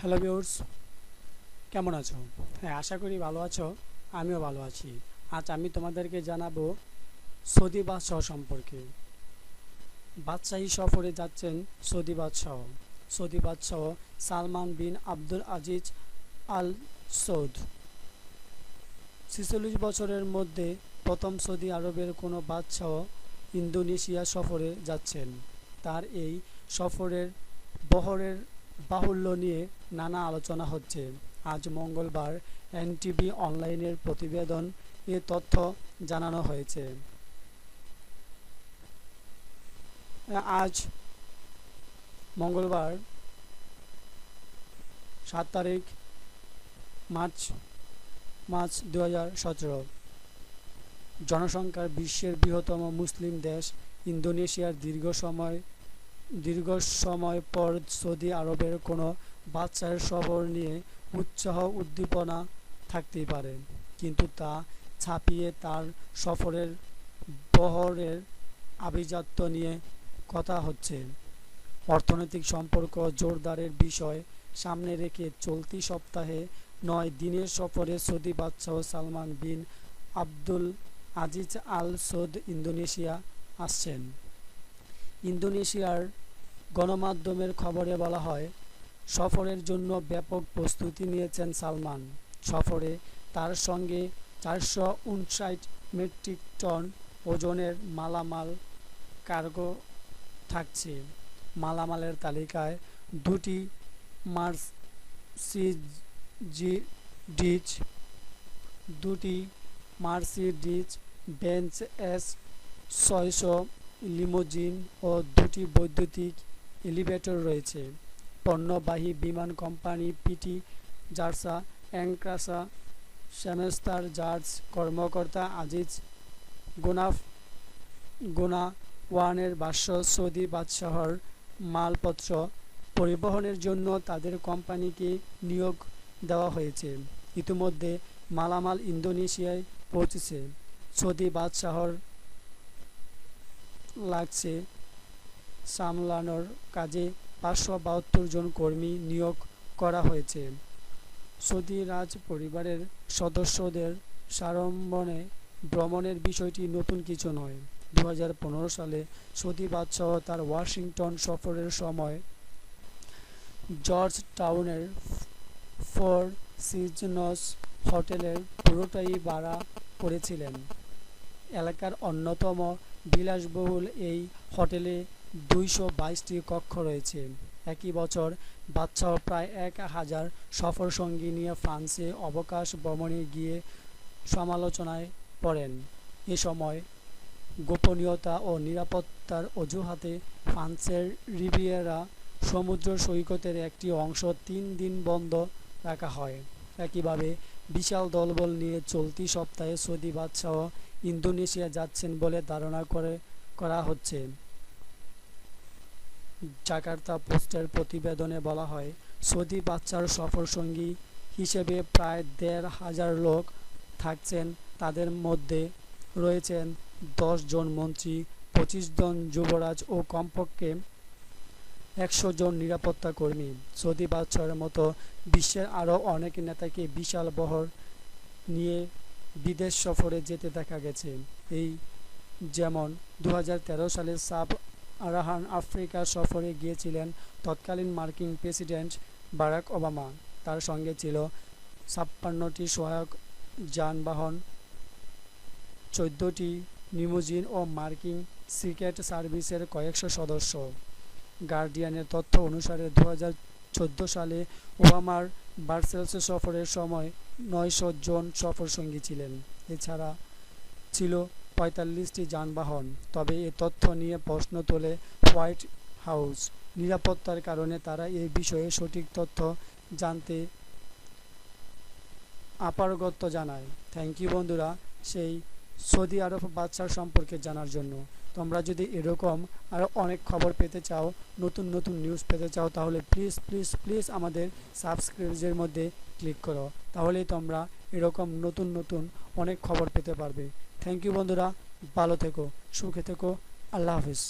Hello viewers, কেমন আছো? হ্যাঁ, আশা করি ভালো আছো। আমিও ভালো আছি। আজ আমি তোমাদেরকে জানাবো সৌদি বাদশাহ সম্পর্কে। বাদশাহী সফরে যাচ্ছেন সৌদি বাদশাহ। সৌদি বাদশাহ সালমান বিন আব্দুল আজিজ আল সৌদ ৪৬ বছরের মধ্যে প্রথম সৌদি আরবের কোনো বাদশাহ ইন্দোনেশিয়া সফরে যাচ্ছেন। তার এই সফরের বহরের বাহুল্য নিয়ে নানা আলোচনা হচ্ছে। আজ মঙ্গলবার এনটিভি অনলাইনের প্রতিবেদন এ তথ্য জানানো হয়েছে। আজ মঙ্গলবার ৭ তারিখ মার্চ মার্চ ২০১৭। জনসংখ্যার বিশ্বের বৃহত্তম মুসলিম দেশ ইন্দোনেশিয়ার দীর্ঘ সময় পর সৌদি আরবের কোনো বাদশাহের সফর নিয়ে উৎসাহ উদ্দীপনা থাকতেই পারে, কিন্তু তা ছাপিয়ে তার সফরের বহরের আভিজাত্য নিয়ে কথা হচ্ছে। অর্থনৈতিক সম্পর্ক জোরদারের বিষয় সামনে রেখে চলতি সপ্তাহে ৯ দিনের সফরে সৌদি বাদশাহ সালমান বিন আব্দুল আজিজ আল সৌদ ইন্দোনেশিয়া আসছেন। ইন্দোনেশিয়ার গণমাধ্যমের খবরে বলা হয়, সফরের জন্য ব্যাপক প্রস্তুতি নিয়েছেন সালমান। সফরে তার সঙ্গে ৪৫৯ মেট্রিক টন ওজনের মালামাল কার্গো থাকছে। মালামালের তালিকায় দুটি মার্সিডিজ বেঞ্চ S600 লিমোজিন ও দুটি বৈদ্যুতিক এলিভেটর রয়েছে। পণ্যবাহী বিমান কোম্পানি পিটি জার্সা অ্যাংকাসা সংস্থার জার্জ কর্মকর্তা আজিজ গোনাওয়ানের ভাষ্য, সৌদি বাদশাহর মালপত্র পরিবহনের জন্য তাদের কোম্পানিকে নিয়োগ দেওয়া হয়েছে। ইতিমধ্যে মালামাল ইন্দোনেশিয়ায় পৌঁছেছে। সৌদি বাদশাহর লাগছে সামলানোর কাজে ৫৭২ জন কর্মী নিয়োগ করা হয়েছে। সৌদি রাজ পরিবারের সদস্যদের সাড়ম্বরে ভ্রমণের বিষয়টি নতুন কিছু নয়। ২০১৫ সালে সৌদি বাদশাহ তার ওয়াশিংটন সফরের সময় জর্জ টাউনের ফোর সিজনস হোটেলের পুরোটাই ভাড়া করেছিলেন। এলাকার অন্যতম বিলাসবহুল এই হোটেলে ২২২টি কক্ষ রয়েছে। একই বছর বাদশাহ প্রায় ১,০০০ সফরসঙ্গী নিয়ে ফ্রান্সে অবকাশ ভ্রমণে গিয়ে সমালোচনায় পড়েন। এ সময় গোপনীয়তা ও নিরাপত্তার অজুহাতে ফ্রান্সের রিভিয়েরা সমুদ্র সৈকতের একটি অংশ ৩ দিন বন্ধ রাখা হয়। একইভাবে বিশাল দলবল নিয়ে চলতি সপ্তাহে সৌদি বাদশাহ ইন্দোনেশিয়া যাচ্ছেন বলে ধারণা করা হচ্ছে। জাকার্তা পোস্টের প্রতিবেদনে বলা হয়, সৌদি বাদশাহর সফরসঙ্গী হিসেবে প্রায় ১,৫০০ লোক থাকছেন। তাদের মধ্যে রয়েছেন ১০ জন মন্ত্রী, ২৫ জন যুবরাজ ও কমপক্ষে ১০০ জন নিরাপত্তা কর্মী। সৌদি বাদশাহের মতো বিশ্বের আরও অনেক নেতাকে বিশাল বহর নিয়ে বিদেশ সফরে যেতে দেখা গেছে। এই যেমন ২০১৩ সালে সাব-সাহারান আফ্রিকা সফরে গিয়েছিলেন তৎকালীন মার্কিন প্রেসিডেন্ট বারাক ওবামা। তার সঙ্গে ছিল ৫৬টি সহায়ক যানবাহন, ১৪টি লিমুজিন ও মার্কিন সিক্রেট সার্ভিসের কয়েকশো সদস্য। গার্ডিয়ানের তথ্য অনুসারে ২০১৪ সালে ওবামার ব্রাসেলস সফরের সময় ৯০০ জন সফরসঙ্গী ছিলেন। এছাড়া ছিল ৪৫টি যানবাহন। তবে এ তথ্য নিয়ে প্রশ্ন তোলে হোয়াইট হাউস। নিরাপত্তার কারণে তারা এই বিষয়ে সঠিক তথ্য জানতে অপারগতা জানায়। থ্যাংক ইউ বন্ধুরা, সেই সৌদি আরব বাদশাহ সম্পর্কে জানার জন্য। তোমরা যদি এরকম আরও অনেক খবর পেতে চাও, নতুন নতুন নিউজ পেতে চাও, তাহলে প্লিজ প্লিজ প্লিজ আমাদের সাবস্ক্রাইবের মধ্যে ক্লিক করো। তাহলেই তোমরা এরকম নতুন নতুন অনেক খবর পেতে পারবে। থ্যাংক ইউ বন্ধুরা, ভালো থেকো, সুখে থেকো, আল্লাহ হাফিজ।